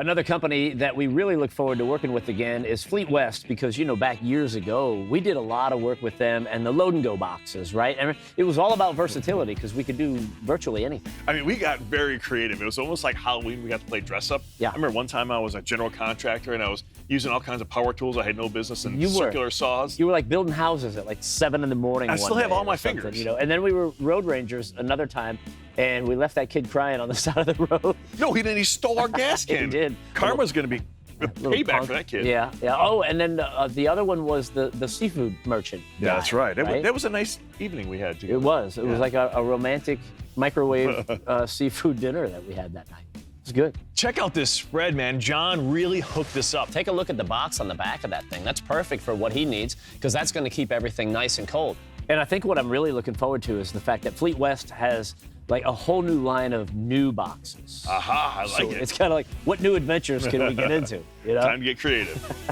Another company that we really look forward to working with again is Fleetwest, because, back years ago, we did a lot of work with them and the load and go boxes, right? And it was all about versatility because we could do virtually anything. I mean, we got very creative. It was almost like Halloween. We got to play dress up. Yeah. I remember one time I was a general contractor and I was using all kinds of power tools. I had no business in circular saws. You were like building houses at like 7 in the morning. I still have all my something, fingers. And then we were road rangers another time, and we left that kid crying on the side of the road. No, he didn't. He stole our gas can. He did. Karma's going to be payback for that kid. Yeah, yeah. Oh, and then the other one was the seafood merchant. Yeah, that's right. right? That was a nice evening we had together. It was. It was like a romantic microwave seafood dinner that we had that night. It was good. Check out this spread, man. John really hooked this up. Take a look at the box on the back of that thing. That's perfect for what he needs because that's going to keep everything nice and cold. And I think what I'm really looking forward to is the fact that Fleetwest has like a whole new line of new boxes. Aha, I like it. It's kind of like, what new adventures can we get into? Time to get creative.